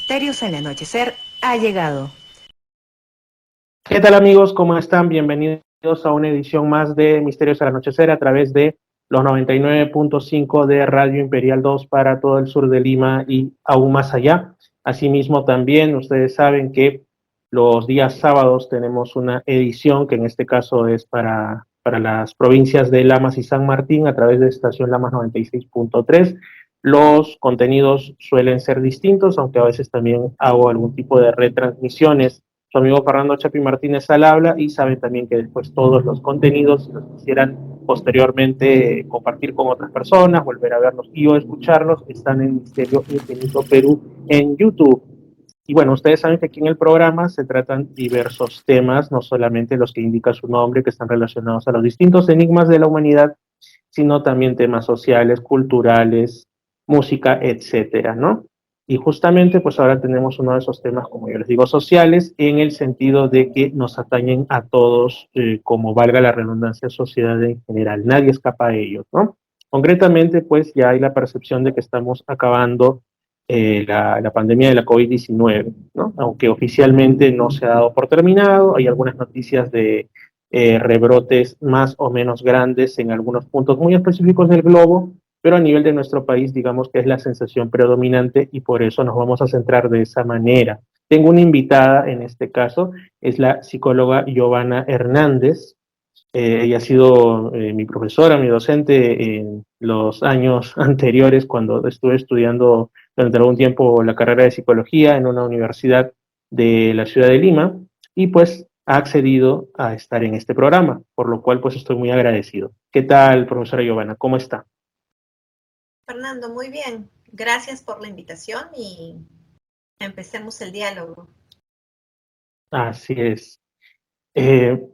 Misterios al anochecer ha llegado. ¿Qué tal amigos? ¿Cómo están? Bienvenidos a una edición más de Misterios al Anochecer a través de los 99.5 de Radio Imperial 2 para todo el sur de Lima y aún más allá. Asimismo también ustedes saben que los días sábados tenemos una edición que en este caso es para las provincias de Lamas y San Martín a través de estación Lamas 96.3. Los contenidos suelen ser distintos, aunque a veces también hago algún tipo de retransmisiones. Su amigo Fernando Chapi Martínez al habla y saben también que después todos los contenidos, si los quisieran posteriormente compartir con otras personas, volver a verlos y o escucharlos, están en Misterio Infinito Perú en YouTube. Y bueno, ustedes saben que aquí en el programa se tratan diversos temas, no solamente los que indica su nombre, que están relacionados a los distintos enigmas de la humanidad, sino también temas sociales, culturales, música, etcétera, ¿no? Y justamente, pues ahora tenemos uno de esos temas, como yo les digo, sociales, en el sentido de que nos atañen a todos, como valga la redundancia, sociedad en general. Nadie escapa a ellos, ¿no? Concretamente, pues ya hay la percepción de que estamos acabando la pandemia de la COVID-19, ¿no? Aunque oficialmente no se ha dado por terminado, hay algunas noticias de rebrotes más o menos grandes en algunos puntos muy específicos del globo, pero a nivel de nuestro país, digamos que es la sensación predominante y por eso nos vamos a centrar de esa manera. Tengo una invitada en este caso, es la psicóloga Giovanna Hernández. Ella ha sido mi profesora, mi docente en los años anteriores cuando estuve estudiando durante algún tiempo la carrera de psicología en una universidad de la ciudad de Lima y pues ha accedido a estar en este programa, por lo cual pues estoy muy agradecido. ¿Qué tal, profesora Giovanna? ¿Cómo está? Fernando, muy bien. Gracias por la invitación y empecemos el diálogo. Así es. Eh,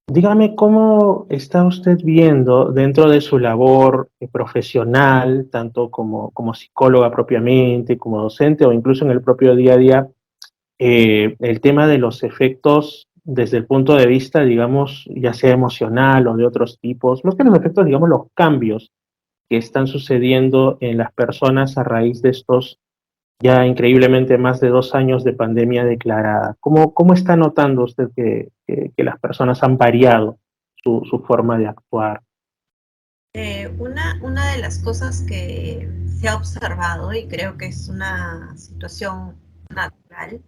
Dígame cómo está usted viendo dentro de su labor profesional, tanto como psicóloga propiamente, como docente o incluso en el propio día a día, el tema de los efectos desde el punto de vista, digamos, ya sea emocional o de otros tipos, más que los efectos, digamos, los cambios que están sucediendo en las personas a raíz de estos ya increíblemente más de 2 años de pandemia declarada. ¿Cómo está notando usted que las personas han variado su forma de actuar? Una de las cosas que se ha observado, y creo que es una situación natural,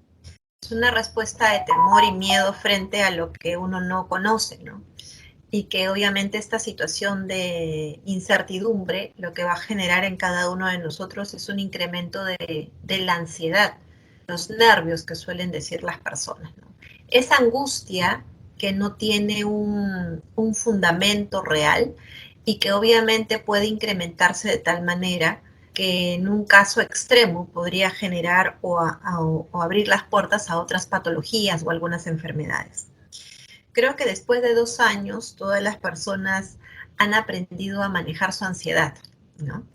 es una respuesta de temor y miedo frente a lo que uno no conoce, ¿no? Y que obviamente esta situación de incertidumbre lo que va a generar en cada uno de nosotros es un incremento de la ansiedad, los nervios que suelen decir las personas, ¿no? Esa angustia que no tiene un fundamento real y que obviamente puede incrementarse de tal manera que en un caso extremo podría generar o abrir las puertas a otras patologías o algunas enfermedades. Creo que después de 2 años todas las personas han aprendido a manejar su ansiedad, ¿no?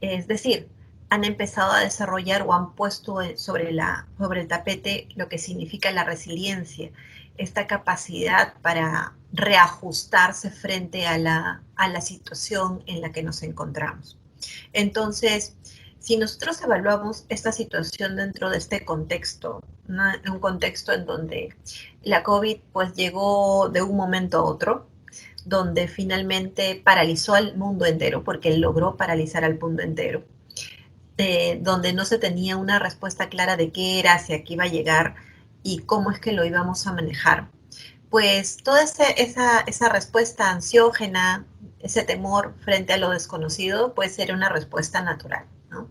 Es decir, han empezado a desarrollar o han puesto sobre el tapete lo que significa la resiliencia, esta capacidad para reajustarse frente a la situación en la que nos encontramos. Entonces, si nosotros evaluamos esta situación dentro de este contexto, un contexto en donde la COVID pues llegó de un momento a otro, donde finalmente paralizó al mundo entero, porque él logró paralizar al mundo entero, donde no se tenía una respuesta clara de qué era, hacia qué iba a llegar y cómo es que lo íbamos a manejar. Pues toda esa respuesta ansiógena, ese temor frente a lo desconocido, puede ser una respuesta natural, ¿no?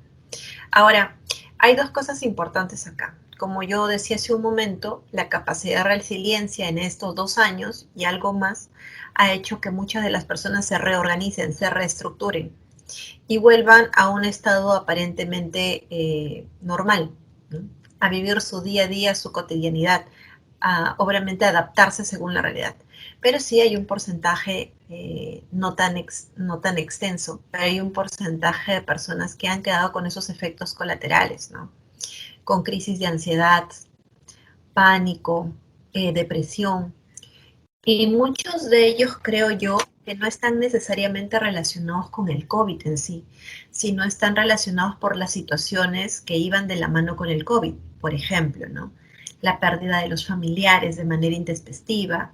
Ahora, hay dos cosas importantes acá. Como yo decía hace un momento, la capacidad de resiliencia en estos 2 años y algo más ha hecho que muchas de las personas se reorganicen, se reestructuren y vuelvan a un estado aparentemente normal, ¿no? A vivir su día a día, su cotidianidad, a obviamente adaptarse según la realidad. Pero sí hay un porcentaje no tan extenso, pero hay un porcentaje de personas que han quedado con esos efectos colaterales, ¿no? Con crisis de ansiedad, pánico, depresión, y muchos de ellos creo yo que no están necesariamente relacionados con el COVID en sí, sino están relacionados por las situaciones que iban de la mano con el COVID. por ejemplo, ¿no? La pérdida de los familiares de manera intempestiva,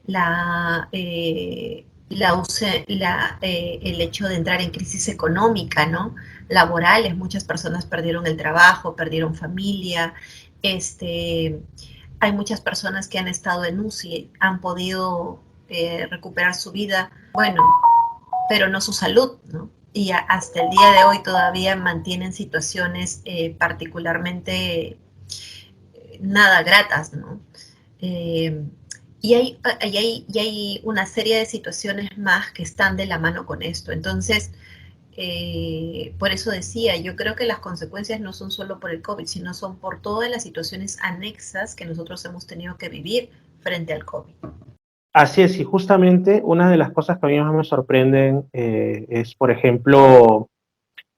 el hecho de entrar en crisis económica, ¿no? Laborales, muchas personas perdieron el trabajo, perdieron familia, hay muchas personas que han estado en UCI, han podido recuperar su vida, bueno, pero no su salud, ¿no? Y hasta el día de hoy todavía mantienen situaciones particularmente nada gratas, ¿no? Eh, y hay una serie de situaciones más que están de la mano con esto. Entonces, por eso decía, yo creo que las consecuencias no son solo por el COVID, sino son por todas las situaciones anexas que nosotros hemos tenido que vivir frente al COVID. Así es, y justamente una de las cosas que a mí más me sorprenden es, por ejemplo,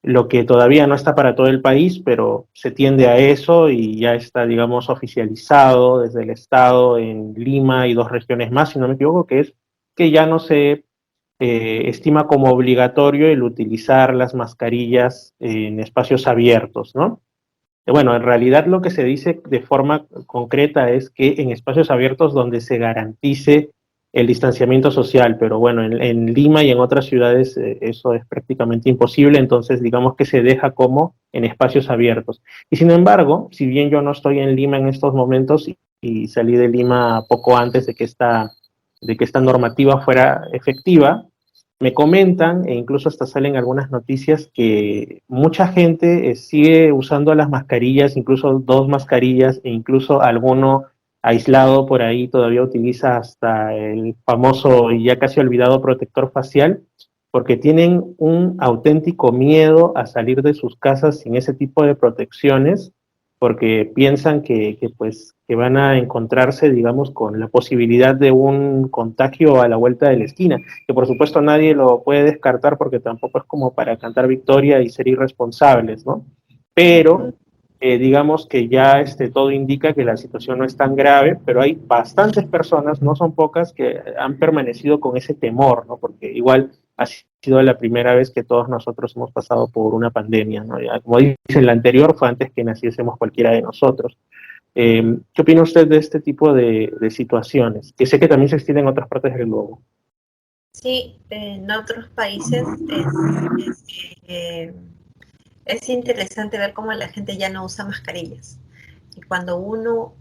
lo que todavía no está para todo el país, pero se tiende a eso y ya está, digamos, oficializado desde el Estado en Lima y dos regiones más, si no me equivoco, que es que ya no se estima como obligatorio el utilizar las mascarillas en espacios abiertos, ¿no? Bueno, en realidad lo que se dice de forma concreta es que en espacios abiertos donde se garantice el distanciamiento social, pero bueno, en Lima y en otras ciudades eso es prácticamente imposible, entonces digamos que se deja como en espacios abiertos. Y sin embargo, si bien yo no estoy en Lima en estos momentos y salí de Lima poco antes de que esta normativa fuera efectiva, me comentan, e incluso hasta salen algunas noticias, que mucha gente sigue usando las mascarillas, incluso dos mascarillas, e incluso alguno aislado por ahí todavía utiliza hasta el famoso y ya casi olvidado protector facial, porque tienen un auténtico miedo a salir de sus casas sin ese tipo de protecciones, porque piensan pues, que van a encontrarse, digamos, con la posibilidad de un contagio a la vuelta de la esquina, que por supuesto nadie lo puede descartar porque tampoco es como para cantar victoria y ser irresponsables, ¿no? Pero digamos que ya todo indica que la situación no es tan grave, pero hay bastantes personas, no son pocas, que han permanecido con ese temor, ¿no? Porque igual ha sido la primera vez que todos nosotros hemos pasado por una pandemia, ¿no? Ya, como dice, la anterior fue antes que naciésemos cualquiera de nosotros. ¿Qué opina usted de este tipo de situaciones? Que sé que también se extienden en otras partes del globo. Sí, en otros países eh, es interesante ver cómo la gente ya no usa mascarillas. Y cuando uno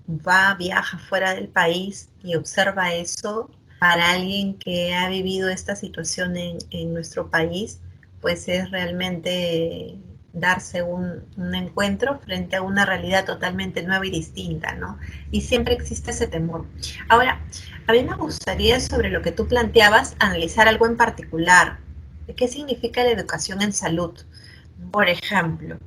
viaja fuera del país y observa eso, para alguien que ha vivido esta situación en nuestro país, pues es realmente darse un encuentro frente a una realidad totalmente nueva y distinta, ¿no? Y siempre existe ese temor. Ahora, a mí me gustaría, sobre lo que tú planteabas, analizar algo en particular. ¿Qué significa la educación en salud? Por ejemplo,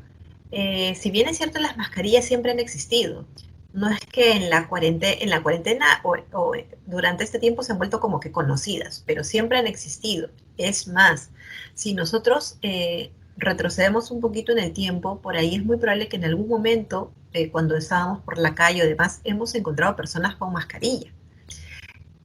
si bien es cierto, las mascarillas siempre han existido. No es que en la cuarentena o durante este tiempo se han vuelto como que conocidas, pero siempre han existido. Es más, si nosotros retrocedemos un poquito en el tiempo, por ahí es muy probable que en algún momento, cuando estábamos por la calle o demás, hemos encontrado personas con mascarilla.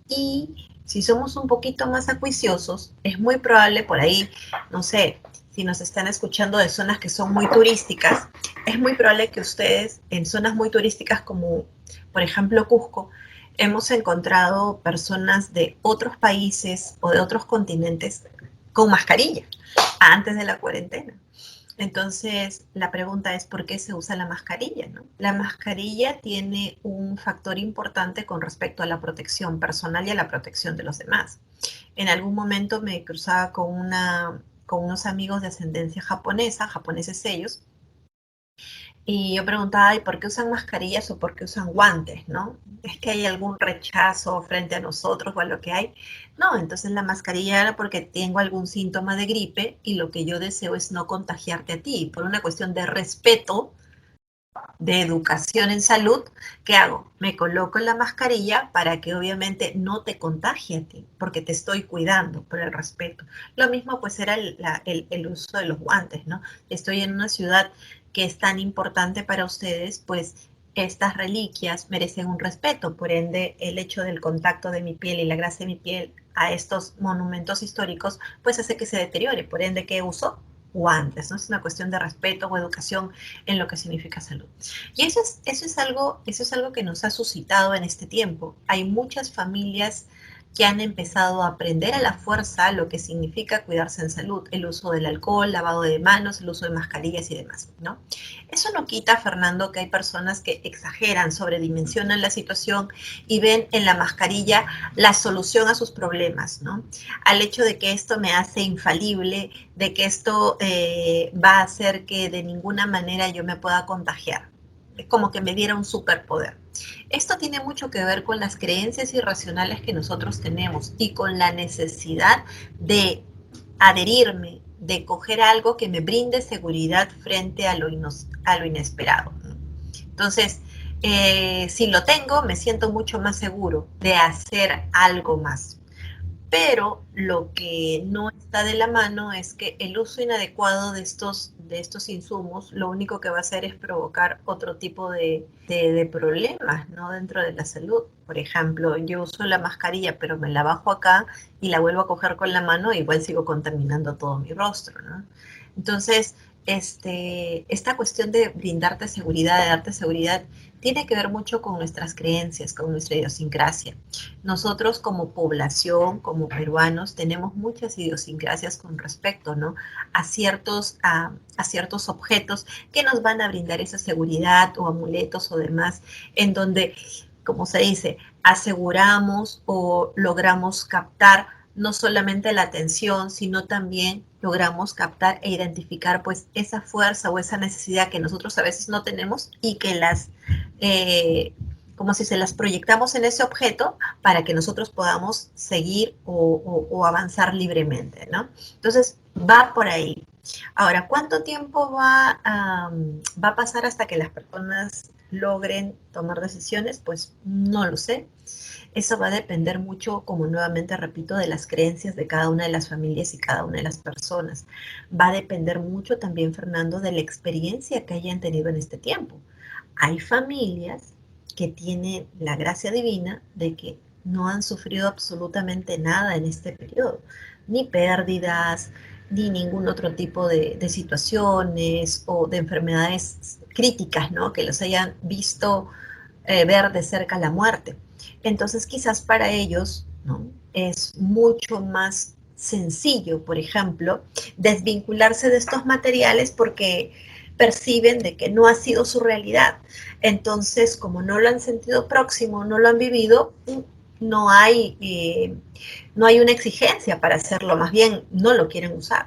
Y si somos un poquito más acuiciosos, es muy probable por ahí, no sé, si nos están escuchando de zonas que son muy turísticas, es muy probable que ustedes en zonas muy turísticas como por ejemplo Cusco, hemos encontrado personas de otros países o de otros continentes con mascarilla antes de la cuarentena. Entonces, la pregunta es por qué se usa la mascarilla, ¿no? La mascarilla tiene un factor importante con respecto a la protección personal y a la protección de los demás. En algún momento me cruzaba con unos amigos de ascendencia japonesa, japoneses ellos, y yo preguntaba, ¿y por qué usan mascarillas o por qué usan guantes, no? ¿Es que hay algún rechazo frente a nosotros o a lo que hay? No, entonces la mascarilla era porque tengo algún síntoma de gripe y lo que yo deseo es no contagiarte a ti. Por una cuestión de respeto, de educación en salud, ¿qué hago? Me coloco la mascarilla para que obviamente no te contagie a ti, porque te estoy cuidando por el respeto. Lo mismo pues era el uso de los guantes, ¿no? Estoy en una ciudad que es tan importante para ustedes, pues estas reliquias merecen un respeto, por ende el hecho del contacto de mi piel y la grasa de mi piel a estos monumentos históricos, pues hace que se deteriore, por ende, ¿qué uso? o antes, ¿no? Es una cuestión de respeto o educación en lo que significa salud. Y eso es algo que nos ha suscitado en este tiempo. Hay muchas familias que han empezado a aprender a la fuerza lo que significa cuidarse en salud, el uso del alcohol, lavado de manos, el uso de mascarillas y demás, ¿no? Eso no quita, Fernando, que hay personas que exageran, sobredimensionan la situación y ven en la mascarilla la solución a sus problemas, ¿no? Al hecho de que esto me hace infalible, de que esto va a hacer que de ninguna manera yo me pueda contagiar. Es como que me diera un superpoder. Esto tiene mucho que ver con las creencias irracionales que nosotros tenemos y con la necesidad de adherirme, de coger algo que me brinde seguridad frente a lo inesperado. Entonces, si lo tengo, me siento mucho más seguro de hacer algo más. Pero lo que no está de la mano es que el uso inadecuado de estos insumos lo único que va a hacer es provocar otro tipo de problemas, ¿no? Dentro de la salud. Por ejemplo, yo uso la mascarilla, pero me la bajo acá y la vuelvo a coger con la mano, igual sigo contaminando todo mi rostro, ¿no? Entonces, esta cuestión de brindarte seguridad, de darte seguridad, tiene que ver mucho con nuestras creencias, con nuestra idiosincrasia. Nosotros como población, como peruanos, tenemos muchas idiosincrasias con respecto, ¿no? A ciertos objetos que nos van a brindar esa seguridad o amuletos o demás, en donde, como se dice, aseguramos o logramos captar no solamente la atención, sino también logramos captar e identificar pues esa fuerza o esa necesidad que nosotros a veces no tenemos y que como si se las proyectamos en ese objeto para que nosotros podamos seguir o avanzar libremente, ¿no? Entonces, va por ahí. Ahora, ¿cuánto tiempo va a pasar hasta que las personas logren tomar decisiones? Pues no lo sé. Eso va a depender mucho, como nuevamente repito, de las creencias de cada una de las familias y cada una de las personas. Va a depender mucho también, Fernando, de la experiencia que hayan tenido en este tiempo. Hay familias que tienen la gracia divina de que no han sufrido absolutamente nada en este periodo, ni pérdidas, ni ningún otro tipo de situaciones o de enfermedades críticas, ¿no? Que los hayan visto ver de cerca la muerte. Entonces quizás para ellos, ¿no? Es mucho más sencillo, por ejemplo, desvincularse de estos materiales porque perciben de que no ha sido su realidad. Entonces, como no lo han sentido próximo, no lo han vivido, no hay, no hay una exigencia para hacerlo, más bien no lo quieren usar.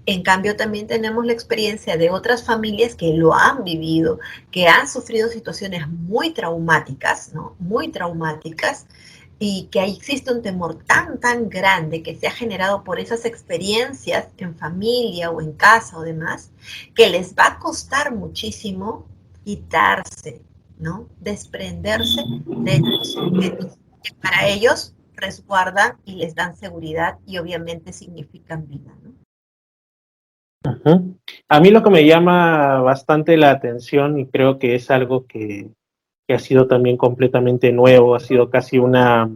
En cambio, también tenemos la experiencia de otras familias que lo han vivido, que han sufrido situaciones muy traumáticas, ¿no? Muy traumáticas, y que ahí existe un temor tan grande que se ha generado por esas experiencias en familia o en casa o demás, que les va a costar muchísimo quitarse, ¿no? Desprenderse de estos objetos que para ellos resguardan y les dan seguridad y obviamente significan vida, ¿no? Ujú. A mí lo que me llama bastante la atención, y creo que es algo que ha sido también completamente nuevo, ha sido casi una...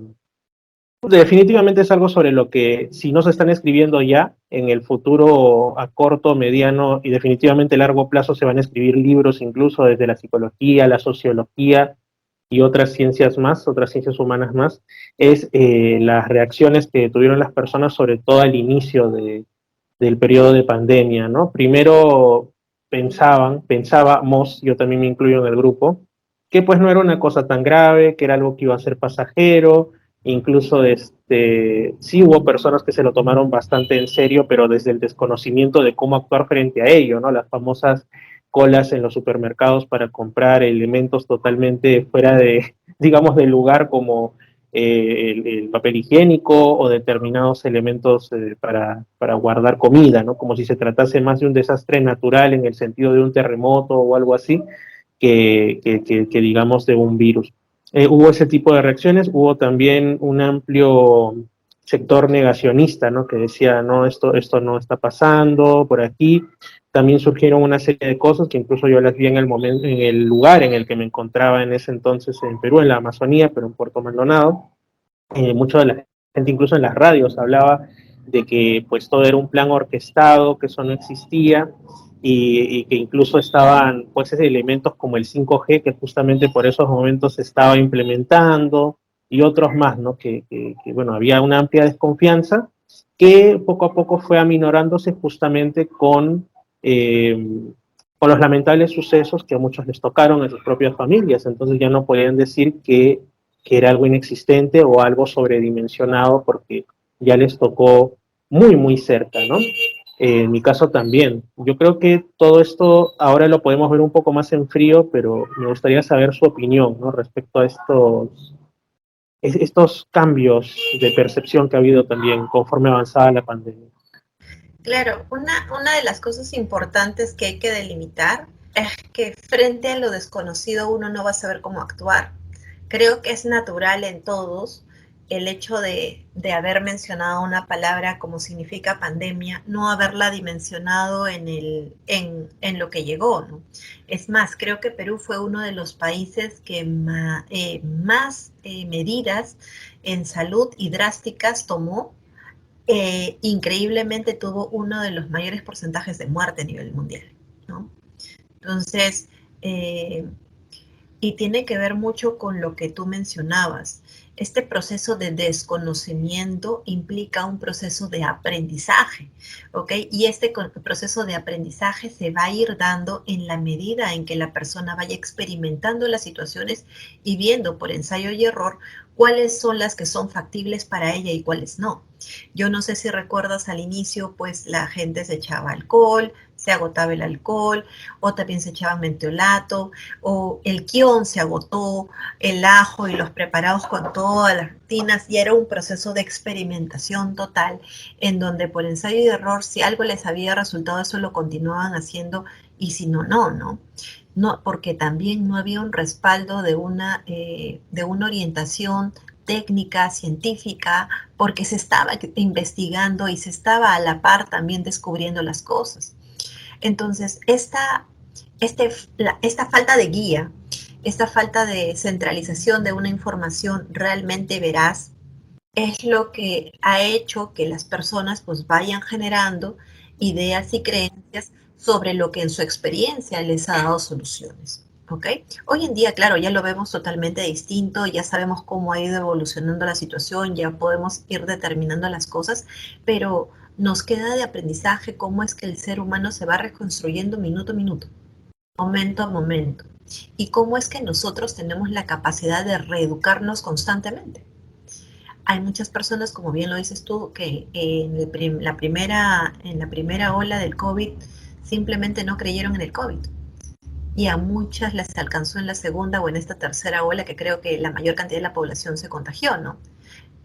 Definitivamente es algo sobre lo que, si no se están escribiendo ya, en el futuro a corto, mediano y definitivamente largo plazo se van a escribir libros incluso desde la psicología, la sociología y otras ciencias más, otras ciencias humanas más, es las reacciones que tuvieron las personas, sobre todo al inicio del periodo de pandemia, ¿no? Primero pensábamos, yo también me incluyo en el grupo, que pues no era una cosa tan grave, que era algo que iba a ser pasajero, incluso sí hubo personas que se lo tomaron bastante en serio, pero desde el desconocimiento de cómo actuar frente a ello, ¿no? Las famosas colas en los supermercados para comprar elementos totalmente fuera de, digamos, del lugar como el papel higiénico o determinados elementos para guardar comida, ¿no? Como si se tratase más de un desastre natural en el sentido de un terremoto o algo así, que digamos de un virus. Hubo ese tipo de reacciones, hubo también un amplio sector negacionista, ¿no? Que decía, no, esto no está pasando por aquí. También surgieron una serie de cosas que incluso yo las vi en el momento, en el lugar en el que me encontraba en ese entonces en Perú, en la Amazonía, pero en Puerto Maldonado. Mucho de la gente, incluso en las radios, hablaba de que pues todo era un plan orquestado, que eso no existía y que incluso estaban pues elementos como el 5G que justamente por esos momentos se estaba implementando y otros más, ¿no? Que, bueno, había una amplia desconfianza que poco a poco fue aminorándose justamente con los lamentables sucesos que a muchos les tocaron en sus propias familias. Entonces ya no podían decir que era algo inexistente o algo sobredimensionado porque ya les tocó muy, muy cerca, ¿no? En mi caso también. Yo creo que todo esto ahora lo podemos ver un poco más en frío, pero me gustaría saber su opinión, ¿no? Respecto a estos cambios de percepción que ha habido también conforme avanzaba la pandemia. Claro, una de las cosas importantes que hay que delimitar es que frente a lo desconocido uno no va a saber cómo actuar. Creo que es natural en todos el hecho de haber mencionado una palabra como significa pandemia, no haberla dimensionado en lo que llegó, ¿no? Es más, creo que Perú fue uno de los países que más medidas en salud y drásticas tomó. Increíblemente tuvo uno de los mayores porcentajes de muerte a nivel mundial, ¿no? Entonces, eh, y tiene que ver mucho con lo que tú mencionabas. Este proceso de desconocimiento implica un proceso de aprendizaje, ¿ok? Y este proceso de aprendizaje se va a ir dando en la medida en que la persona vaya experimentando las situaciones y viendo por ensayo y error cuáles son las que son factibles para ella y cuáles no. Yo no sé si recuerdas al inicio, pues la gente se echaba alcohol, se agotaba el alcohol, o también se echaba mentolato, o el kion se agotó, el ajo y los preparados con todas las rutinas, y era un proceso de experimentación total, en donde por ensayo y error, si algo les había resultado, eso lo continuaban haciendo, y si no, no, ¿no? No, porque también no había un respaldo de una orientación técnica, científica, porque se estaba investigando y se estaba a la par también descubriendo las cosas. Entonces, esta falta de guía, esta falta de centralización de una información realmente veraz, es lo que ha hecho que las personas pues vayan generando ideas y creencias sobre lo que en su experiencia les ha dado soluciones. ¿Ok? Hoy en día, claro, ya lo vemos totalmente distinto, ya sabemos cómo ha ido evolucionando la situación, ya podemos ir determinando las cosas, pero nos queda de aprendizaje cómo es que el ser humano se va reconstruyendo minuto a minuto, momento a momento, y cómo es que nosotros tenemos la capacidad de reeducarnos constantemente. Hay muchas personas, como bien lo dices tú, que en la primera ola del COVID simplemente no creyeron en el COVID. Y a muchas les alcanzó en la segunda o en esta tercera ola, que creo que la mayor cantidad de la población se contagió, ¿no?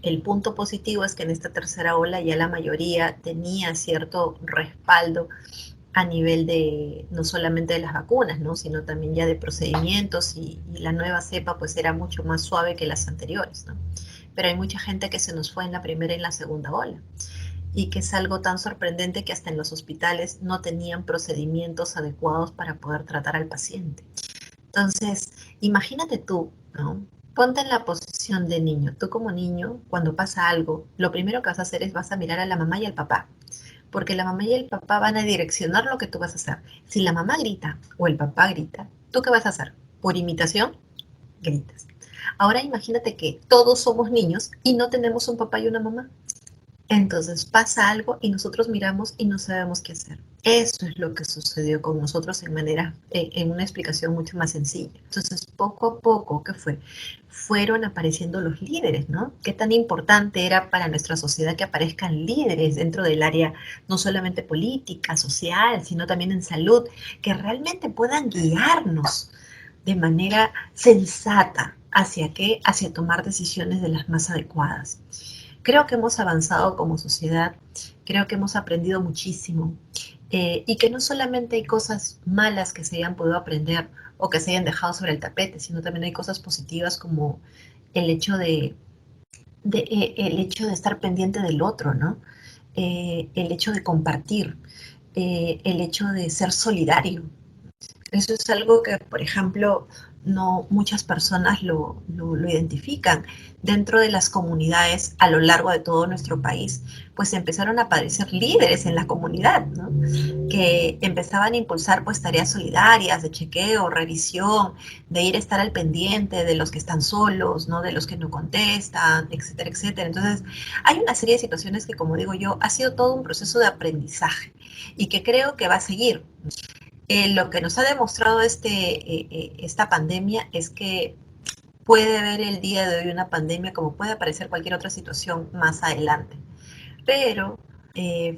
El punto positivo es que en esta tercera ola ya la mayoría tenía cierto respaldo a nivel de no solamente de las vacunas, ¿no? Sino también ya de procedimientos y la nueva cepa pues era mucho más suave que las anteriores, ¿no? Pero hay mucha gente que se nos fue en la primera y en la segunda ola y que es algo tan sorprendente que hasta en los hospitales no tenían procedimientos adecuados para poder tratar al paciente. Entonces, imagínate tú, ¿no? Ponte en la posición de niño. Tú como niño, cuando pasa algo, lo primero que vas a hacer es vas a mirar a la mamá y al papá, porque la mamá y el papá van a direccionar lo que tú vas a hacer. Si la mamá grita o el papá grita, ¿tú qué vas a hacer? Por imitación, gritas. Ahora imagínate que todos somos niños y no tenemos un papá y una mamá. Entonces pasa algo y nosotros miramos y no sabemos qué hacer. Eso es lo que sucedió con nosotros en una explicación mucho más sencilla. Entonces, poco a poco, ¿qué fue? Fueron apareciendo los líderes, ¿no? Qué tan importante era para nuestra sociedad que aparezcan líderes dentro del área, no solamente política, social, sino también en salud, que realmente puedan guiarnos de manera sensata hacia qué, hacia tomar decisiones de las más adecuadas. Creo que hemos avanzado como sociedad, creo que hemos aprendido muchísimo y que no solamente hay cosas malas que se hayan podido aprender o que se hayan dejado sobre el tapete, sino también hay cosas positivas como el hecho el hecho de estar pendiente del otro, ¿no? El hecho de compartir, el hecho de ser solidario. Eso es algo que, por ejemplo, no muchas personas lo identifican. Dentro de las comunidades a lo largo de todo nuestro país, pues empezaron a aparecer líderes en la comunidad, ¿no? Que empezaban a impulsar pues tareas solidarias de chequeo, revisión, de ir a estar al pendiente de los que están solos, ¿no? De los que no contestan, etcétera, etcétera. Entonces, hay una serie de situaciones que, como digo yo, ha sido todo un proceso de aprendizaje y que creo que va a seguir. Lo que nos ha demostrado esta pandemia es que puede ver el día de hoy una pandemia como puede aparecer cualquier otra situación más adelante. Pero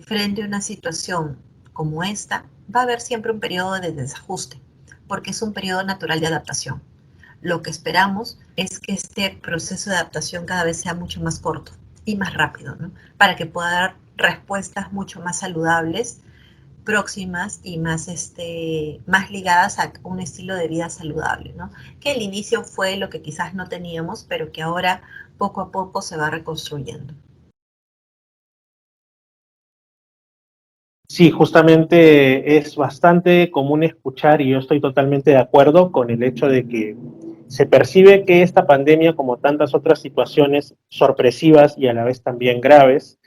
frente a una situación como esta, va a haber siempre un periodo de desajuste, porque es un periodo natural de adaptación. Lo que esperamos es que este proceso de adaptación cada vez sea mucho más corto y más rápido, ¿no? Para que pueda dar respuestas mucho más saludables, próximas y más ligadas a un estilo de vida saludable, ¿no? Que el inicio fue lo que quizás no teníamos, pero que ahora poco a poco se va reconstruyendo. Sí, justamente es bastante común escuchar y yo estoy totalmente de acuerdo con el hecho de que se percibe que esta pandemia, como tantas otras situaciones sorpresivas y a la vez también graves,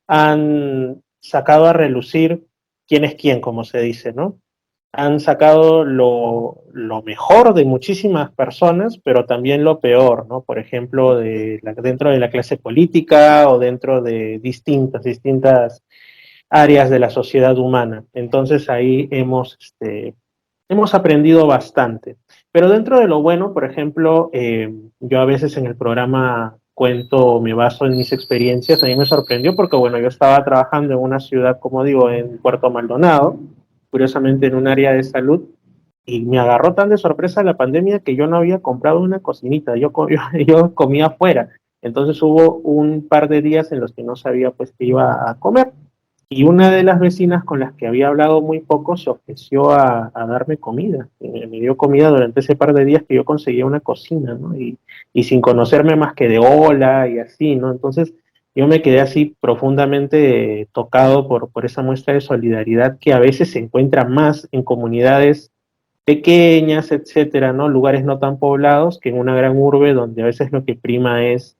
han sacado a relucir quién es quién, como se dice, ¿no? Han sacado lo mejor de muchísimas personas, pero también lo peor, ¿no? Por ejemplo, dentro de la clase política o dentro de distintas áreas de la sociedad humana. Entonces ahí hemos aprendido bastante. Pero dentro de lo bueno, por ejemplo, yo a veces en el programa cuento, me baso en mis experiencias, a mí me sorprendió porque, bueno, yo estaba trabajando en una ciudad, como digo, en Puerto Maldonado, curiosamente en un área de salud, y me agarró tan de sorpresa la pandemia que yo no había comprado una cocinita, yo comía afuera. Entonces hubo un par de días en los que no sabía pues qué iba a comer. Y una de las vecinas con las que había hablado muy poco se ofreció a darme comida. Me dio comida durante ese par de días que yo conseguía una cocina, ¿no? Y sin conocerme más que de hola y así, ¿no? Entonces yo me quedé así profundamente tocado por esa muestra de solidaridad que a veces se encuentra más en comunidades pequeñas, etcétera, ¿no? Lugares no tan poblados que en una gran urbe donde a veces lo que prima es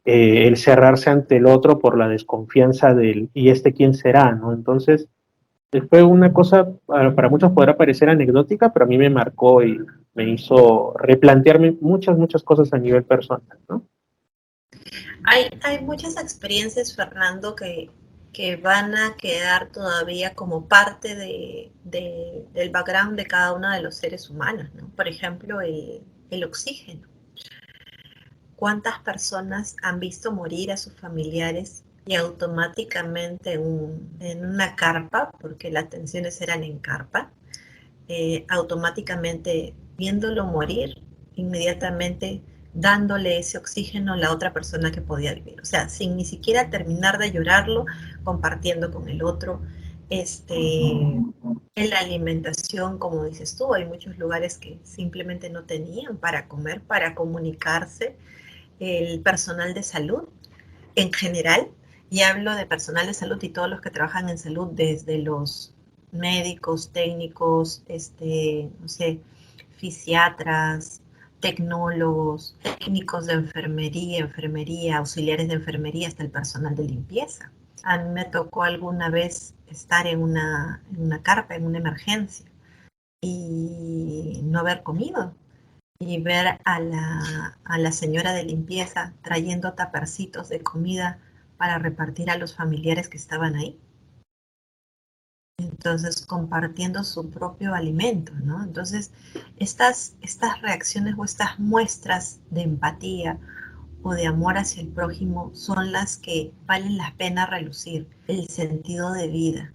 el cerrarse ante el otro por la desconfianza del ¿y este quién será? ¿No? Entonces, fue una cosa, para muchos podrá parecer anecdótica, pero a mí me marcó y me hizo replantearme muchas cosas a nivel personal, ¿no? Hay muchas experiencias, Fernando, que van a quedar todavía como parte del background de cada uno de los seres humanos, ¿no? Por ejemplo, el oxígeno. ¿Cuántas personas han visto morir a sus familiares y automáticamente en una carpa, porque las atenciones eran en carpa, automáticamente viéndolo morir, inmediatamente dándole ese oxígeno a la otra persona que podía vivir? O sea, sin ni siquiera terminar de llorarlo, compartiendo con el otro. En la alimentación, como dices tú, hay muchos lugares que simplemente no tenían para comer, para comunicarse. El personal de salud en general, y hablo de personal de salud y todos los que trabajan en salud, desde los médicos, técnicos, no sé, fisiatras, tecnólogos, técnicos de enfermería, auxiliares de enfermería, hasta el personal de limpieza. A mí me tocó alguna vez estar en una carpa, en una emergencia, y no haber comido, y ver a la señora de limpieza trayendo tapercitos de comida para repartir a los familiares que estaban ahí. Entonces, compartiendo su propio alimento, ¿no? Entonces, estas reacciones o estas muestras de empatía o de amor hacia el prójimo son las que valen la pena relucir, el sentido de vida,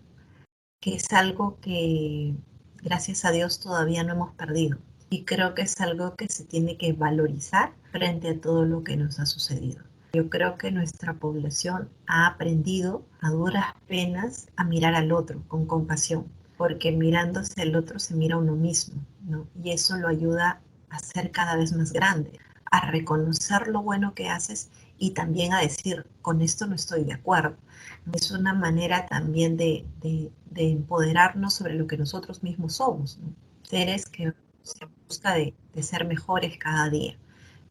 que es algo que, gracias a Dios, todavía no hemos perdido. Y creo que es algo que se tiene que valorizar frente a todo lo que nos ha sucedido. Yo creo que nuestra población ha aprendido a duras penas a mirar al otro con compasión, porque mirándose al otro se mira a uno mismo, ¿no? Y eso lo ayuda a ser cada vez más grande, a reconocer lo bueno que haces y también a decir, con esto no estoy de acuerdo. Es una manera también de empoderarnos sobre lo que nosotros mismos somos, ¿no? Seres que en busca de ser mejores cada día.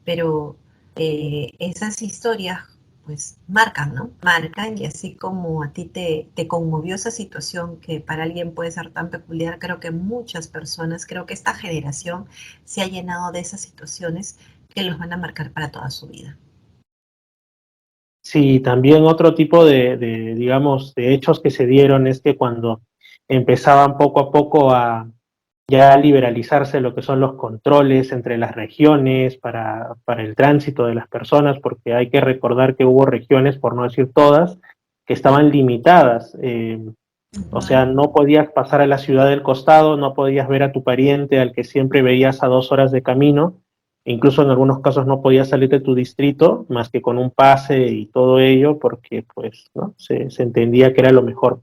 Pero esas historias pues marcan, ¿no? Marcan, y así como a ti te conmovió esa situación que para alguien puede ser tan peculiar, creo que muchas personas, creo que esta generación se ha llenado de esas situaciones que los van a marcar para toda su vida. Sí, también otro tipo digamos, de hechos que se dieron es que cuando empezaban poco a poco a ya liberalizarse lo que son los controles entre las regiones para el tránsito de las personas, porque hay que recordar que hubo regiones, por no decir todas, que estaban limitadas. O sea, no podías pasar a la ciudad del costado, no podías ver a tu pariente al que siempre veías a 2 horas de camino, incluso en algunos casos no podías salir de tu distrito más que con un pase y todo ello, porque pues, ¿no? Se entendía que era lo mejor.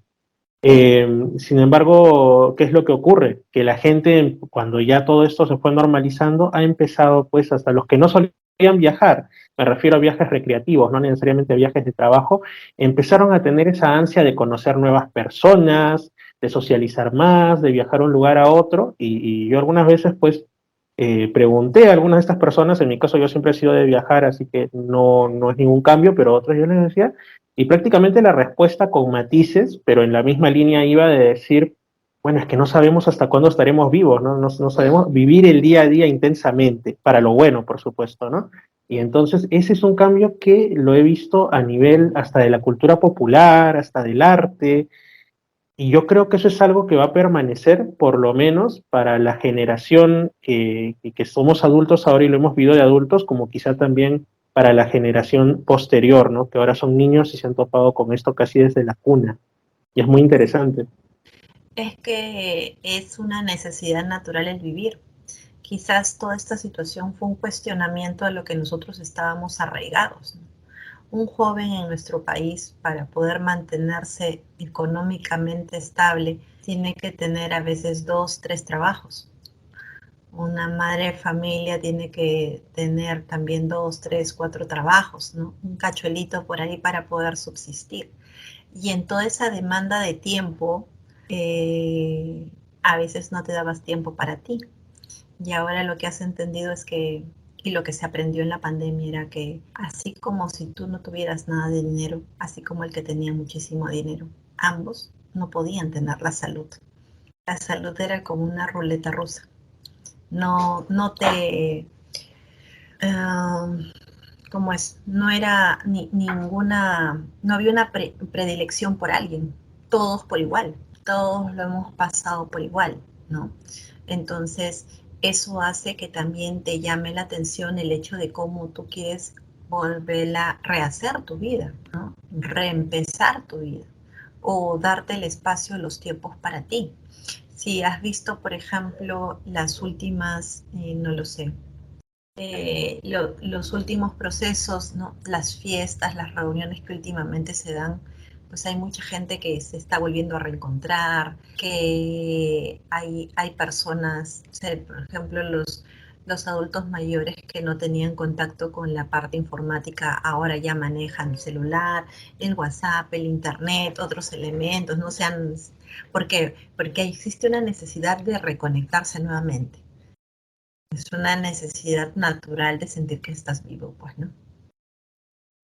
Sin embargo, ¿qué es lo que ocurre? Que la gente, cuando ya todo esto se fue normalizando, ha empezado, pues, hasta los que no solían viajar, me refiero a viajes recreativos, no necesariamente a viajes de trabajo, empezaron a tener esa ansia de conocer nuevas personas, de socializar más, de viajar de un lugar a otro, y yo algunas veces, pues, pregunté a algunas de estas personas, en mi caso yo siempre he sido de viajar, así que no es ningún cambio, pero a otros yo les decía, y prácticamente la respuesta con matices, pero en la misma línea iba de decir, bueno, es que no sabemos hasta cuándo estaremos vivos, ¿no? No sabemos vivir el día a día intensamente, para lo bueno, por supuesto, ¿no? Y entonces ese es un cambio que lo he visto a nivel hasta de la cultura popular, hasta del arte, y yo creo que eso es algo que va a permanecer, por lo menos, para la generación que somos adultos ahora y lo hemos vivido de adultos, como quizá también para la generación posterior, ¿no? Que ahora son niños y se han topado con esto casi desde la cuna. Y es muy interesante. Es que es una necesidad natural el vivir. Quizás toda esta situación fue un cuestionamiento de lo que nosotros estábamos arraigados, ¿no? Un joven en nuestro país, para poder mantenerse económicamente estable, tiene que tener a veces 2, 3 trabajos. Una madre de familia tiene que tener también 2, 3, 4 trabajos, ¿no? Un cachuelito por ahí para poder subsistir. Y en toda esa demanda de tiempo, a veces no te dabas tiempo para ti. Y ahora lo que has entendido es que, y lo que se aprendió en la pandemia era que así como si tú no tuvieras nada de dinero, así como el que tenía muchísimo dinero, ambos no podían tener la salud. La salud era como una ruleta rusa. No te, ¿cómo es? No era ninguna, no había una predilección por alguien, todos por igual, todos lo hemos pasado por igual, ¿no? Entonces, eso hace que también te llame la atención el hecho de cómo tú quieres volver a rehacer tu vida, ¿no? Reempezar tu vida o darte el espacio, los tiempos para ti. Si has visto, por ejemplo, las últimas, no lo sé, los últimos procesos, ¿no? Las fiestas, las reuniones que últimamente se dan, pues hay mucha gente que se está volviendo a reencontrar, que hay personas, o sea, por ejemplo, los adultos mayores que no tenían contacto con la parte informática, ahora ya manejan el celular, el WhatsApp, el Internet, otros elementos, no sean, ¿por qué? Porque existe una necesidad de reconectarse nuevamente. Es una necesidad natural de sentir que estás vivo, pues, ¿no?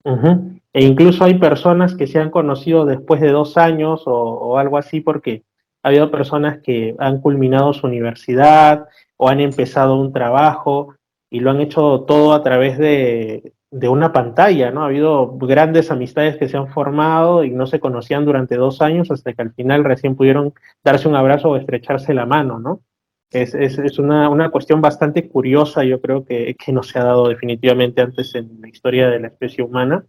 Ujú. E incluso hay personas que se han conocido después de 2 años o algo así, porque ha habido personas que han culminado su universidad o han empezado un trabajo y lo han hecho todo a través de una pantalla, ¿no? Ha habido grandes amistades que se han formado y no se conocían durante 2 años hasta que al final recién pudieron darse un abrazo o estrecharse la mano, ¿no? Es una cuestión bastante curiosa, yo creo que no se ha dado definitivamente antes en la historia de la especie humana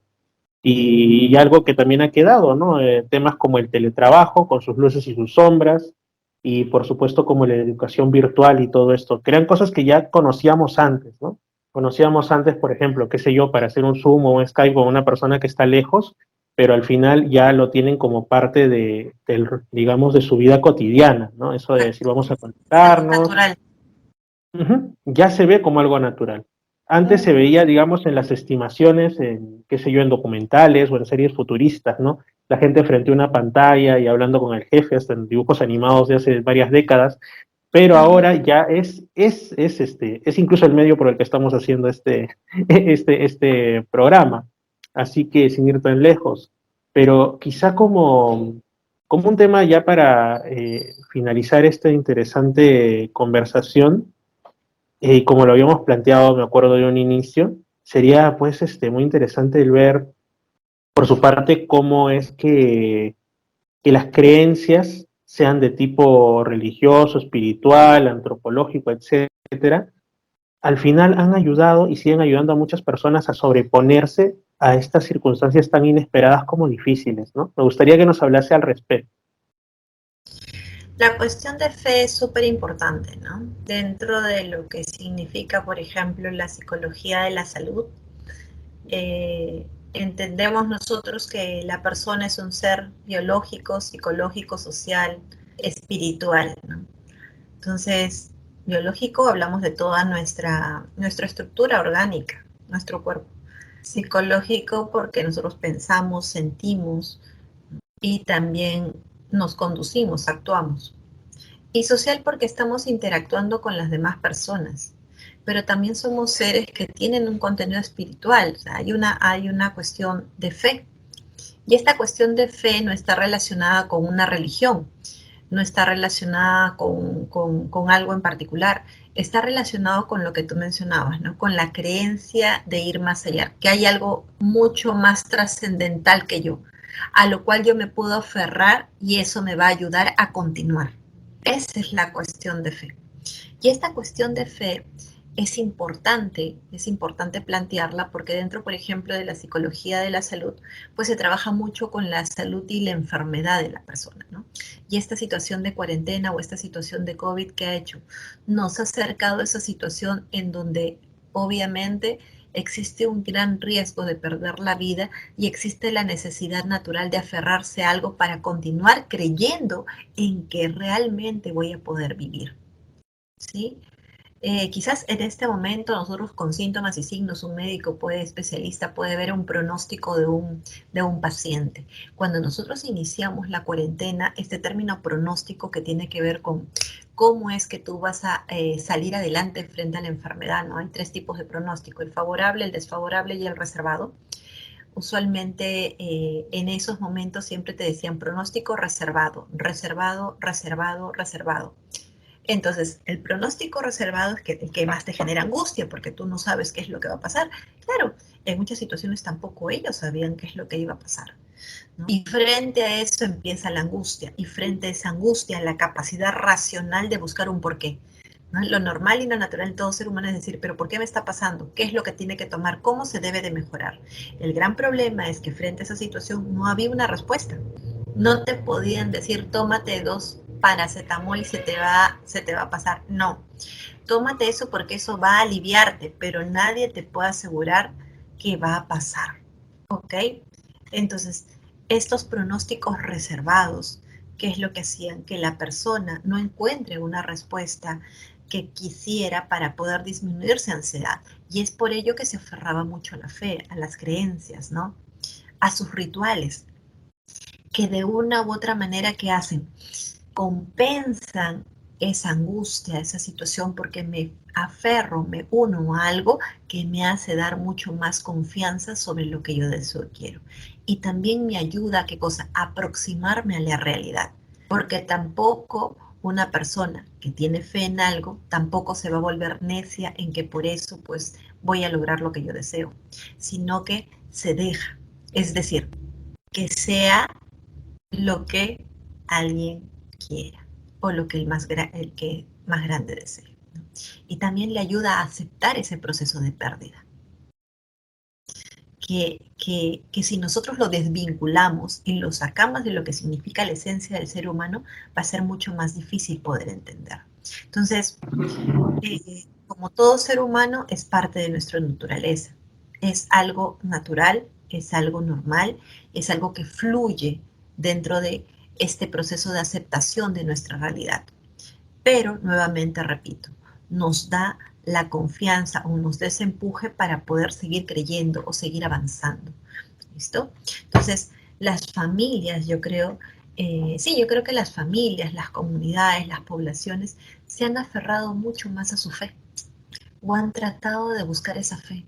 y algo que también ha quedado, ¿no? Temas como el teletrabajo con sus luces y sus sombras y por supuesto como la educación virtual y todo esto, que eran cosas que ya conocíamos antes, ¿no? Conocíamos antes, por ejemplo, qué sé yo, para hacer un Zoom o un Skype con una persona que está lejos, pero al final ya lo tienen como parte digamos, de su vida cotidiana, ¿no? Eso de decir, vamos a Algo conectarnos, natural. ujú, ya se ve como algo natural. Antes se Ujú. veía, digamos, en las estimaciones, en, qué sé yo, en documentales o en series futuristas, ¿no? La gente frente a una pantalla y hablando con el jefe, hasta en dibujos animados de hace varias décadas, pero ahora ya es incluso el medio por el que estamos haciendo este programa. Así que sin ir tan lejos, pero quizá como un tema ya para finalizar esta interesante conversación, como lo habíamos planteado, me acuerdo de un inicio, sería pues muy interesante el ver por su parte cómo es que las creencias, sean de tipo religioso, espiritual, antropológico, etcétera, al final han ayudado y siguen ayudando a muchas personas a sobreponerse a estas circunstancias tan inesperadas como difíciles, ¿no? Me gustaría que nos hablase al respecto. La cuestión de fe es súper importante, ¿no? Dentro de lo que significa, por ejemplo, la psicología de la salud, entendemos nosotros que la persona es un ser biológico, psicológico, social, espiritual, ¿no? Entonces, biológico hablamos de toda nuestra estructura orgánica, nuestro cuerpo. Psicológico porque nosotros pensamos, sentimos y también nos conducimos, actuamos. Y social porque estamos interactuando con las demás personas. Pero también somos seres que tienen un contenido espiritual. O sea, hay una cuestión de fe. Y esta cuestión de fe no está relacionada con una religión, no está relacionada con algo en particular, está relacionado con lo que tú mencionabas, ¿no? Con la creencia de ir más allá, que hay algo mucho más trascendental que yo, a lo cual yo me puedo aferrar y eso me va a ayudar a continuar. Esa es la cuestión de fe. Y esta cuestión de fe es importante plantearla porque dentro, por ejemplo, de la psicología de la salud, pues se trabaja mucho con la salud y la enfermedad de la persona, ¿no? Y esta situación de cuarentena o esta situación de COVID, ¿qué ha hecho? Nos ha acercado a esa situación en donde obviamente existe un gran riesgo de perder la vida y existe la necesidad natural de aferrarse a algo para continuar creyendo en que realmente voy a poder vivir. ¿Sí? Quizás en este momento nosotros con síntomas y signos, un médico especialista puede ver un pronóstico de un paciente. Cuando nosotros iniciamos la cuarentena, este término pronóstico que tiene que ver con cómo es que tú vas a salir adelante frente a la enfermedad, ¿no? Hay tres tipos de pronóstico, el favorable, el desfavorable y el reservado. Usualmente en esos momentos siempre te decían pronóstico reservado, reservado, reservado, reservado. Entonces, el pronóstico reservado es el que más te genera angustia porque tú no sabes qué es lo que va a pasar. Claro, en muchas situaciones tampoco ellos sabían qué es lo que iba a pasar, ¿no? Y frente a eso empieza la angustia y frente a esa angustia la capacidad racional de buscar un porqué, ¿no? Lo normal y lo natural en todo ser humano es decir, pero ¿por qué me está pasando? ¿Qué es lo que tiene que tomar? ¿Cómo se debe de mejorar? El gran problema es que frente a esa situación no había una respuesta. No te podían decir, tómate 2 paracetamol y se te va a pasar. No, tómate eso porque eso va a aliviarte, pero nadie te puede asegurar que va a pasar. ¿Ok? Entonces, estos pronósticos reservados, ¿qué es lo que hacían? Que la persona no encuentre una respuesta que quisiera para poder disminuir su ansiedad. Y es por ello que se aferraba mucho a la fe, a las creencias, ¿no? A sus rituales, que de una u otra manera, ¿qué hacen? Compensan esa angustia, esa situación, porque me aferro, me uno a algo que me hace dar mucho más confianza sobre lo que yo deseo y quiero. Y también me ayuda a qué cosa, aproximarme a la realidad, porque tampoco una persona que tiene fe en algo, tampoco se va a volver necia en que por eso pues voy a lograr lo que yo deseo, sino que se deja, es decir, que sea lo que alguien quiera o lo que el que más grande desee, ¿no? Y también le ayuda a aceptar ese proceso de pérdida. Que si nosotros lo desvinculamos y lo sacamos de lo que significa la esencia del ser humano, va a ser mucho más difícil poder entender. Entonces, como todo ser humano, es parte de nuestra naturaleza. Es algo natural, es algo normal, es algo que fluye dentro de este proceso de aceptación de nuestra realidad. Pero, nuevamente repito, nos da la confianza o nos da ese empuje para poder seguir creyendo o seguir avanzando. ¿Listo? Entonces, las familias, yo creo, Sí, yo creo que las familias, las comunidades, las poblaciones se han aferrado mucho más a su fe o han tratado de buscar esa fe.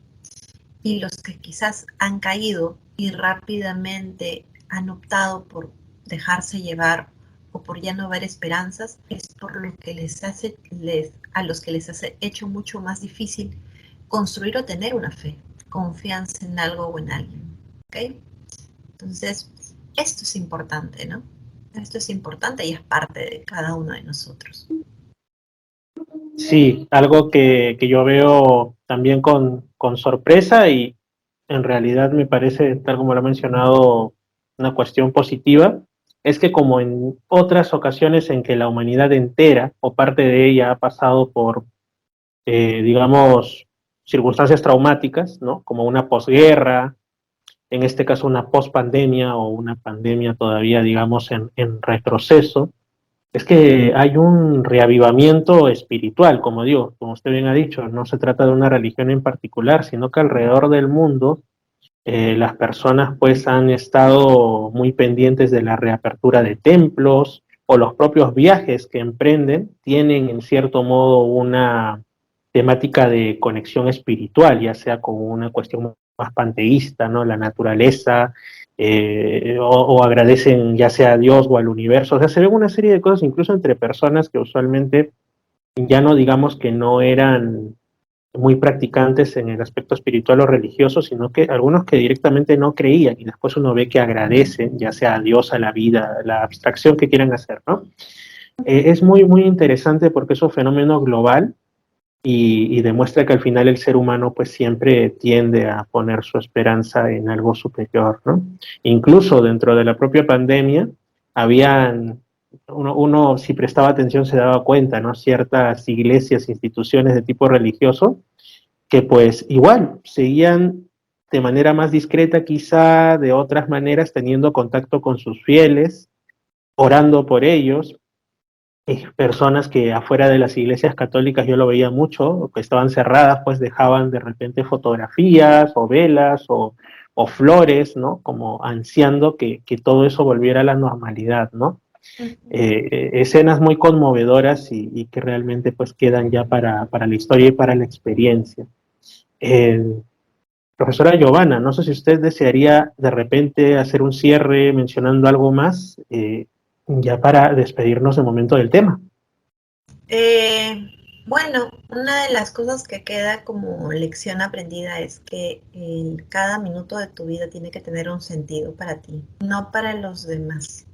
Y los que quizás han caído y rápidamente han optado por dejarse llevar o por ya no ver esperanzas, es por lo que a los que les hace hecho mucho más difícil construir o tener una fe, confianza en algo o en alguien. ¿Ok? Entonces, esto es importante, ¿no? Esto es importante y es parte de cada uno de nosotros. Sí, algo que yo veo también con sorpresa y en realidad me parece, tal como lo ha mencionado, una cuestión positiva, es que como en otras ocasiones en que la humanidad entera o parte de ella ha pasado por, digamos, circunstancias traumáticas, ¿no? Como una posguerra, en este caso una pospandemia o una pandemia todavía, digamos, en retroceso, es que hay un reavivamiento espiritual, como digo, como usted bien ha dicho, no se trata de una religión en particular, sino que alrededor del mundo las personas pues han estado muy pendientes de la reapertura de templos o los propios viajes que emprenden tienen en cierto modo una temática de conexión espiritual, ya sea como una cuestión más panteísta, ¿no? La naturaleza, o agradecen ya sea a Dios o al universo, o sea, se ven una serie de cosas incluso entre personas que usualmente ya no digamos que no eran muy practicantes en el aspecto espiritual o religioso, sino que algunos que directamente no creían y después uno ve que agradecen, ya sea a Dios, a la vida, a la abstracción que quieran hacer, ¿no? Es muy, muy interesante porque es un fenómeno global y demuestra que al final el ser humano pues siempre tiende a poner su esperanza en algo superior, ¿no? Incluso dentro de la propia pandemia, habían, uno si prestaba atención se daba cuenta, ¿no? Ciertas iglesias, instituciones de tipo religioso, que pues igual seguían de manera más discreta quizá, de otras maneras teniendo contacto con sus fieles, orando por ellos, personas que afuera de las iglesias católicas yo lo veía mucho, que estaban cerradas, pues dejaban de repente fotografías o velas o flores, ¿no? Como ansiando que todo eso volviera a la normalidad, ¿no? Escenas muy conmovedoras y que realmente pues quedan ya para la historia y para la experiencia. Profesora Giovanna, no sé si usted desearía de repente hacer un cierre mencionando algo más, ya para despedirnos de momento del tema. Bueno, una de las cosas que queda como lección aprendida es que cada minuto de tu vida tiene que tener un sentido para ti, no para los demás.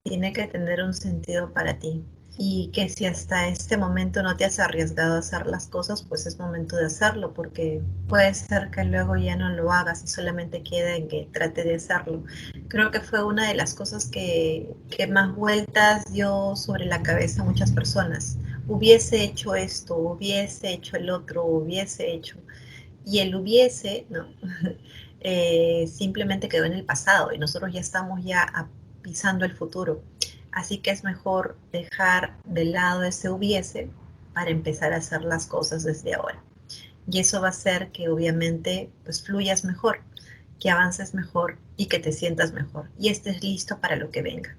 Tiene que tener un sentido para ti. Y que si hasta este momento no te has arriesgado a hacer las cosas, pues es momento de hacerlo, porque puede ser que luego ya no lo hagas y solamente quede en que trate de hacerlo. Creo que fue una de las cosas que más vueltas dio sobre la cabeza a muchas personas. Hubiese hecho esto, hubiese hecho el otro, hubiese hecho. Y el hubiese, no, simplemente quedó en el pasado y nosotros ya estamos ya pisando el futuro. Así que es mejor dejar de lado ese hubiese para empezar a hacer las cosas desde ahora. Y eso va a hacer que obviamente pues fluyas mejor, que avances mejor y que te sientas mejor y estés listo para lo que venga.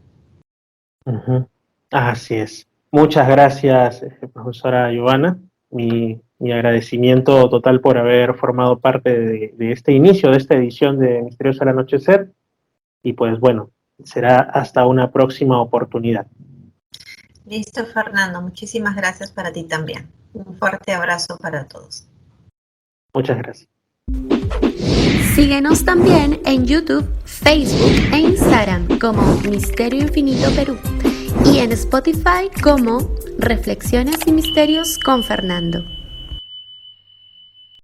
Así es. Muchas gracias, profesora Giovanna. Mi agradecimiento total por haber formado parte de este inicio, de esta edición de Misterios al Anochecer. Y pues bueno, será hasta una próxima oportunidad. Listo, Fernando. Muchísimas gracias para ti también. Un fuerte abrazo para todos. Muchas gracias. Síguenos también en YouTube, Facebook e Instagram como Misterio Infinito Perú y en Spotify como Reflexiones y Misterios con Fernando.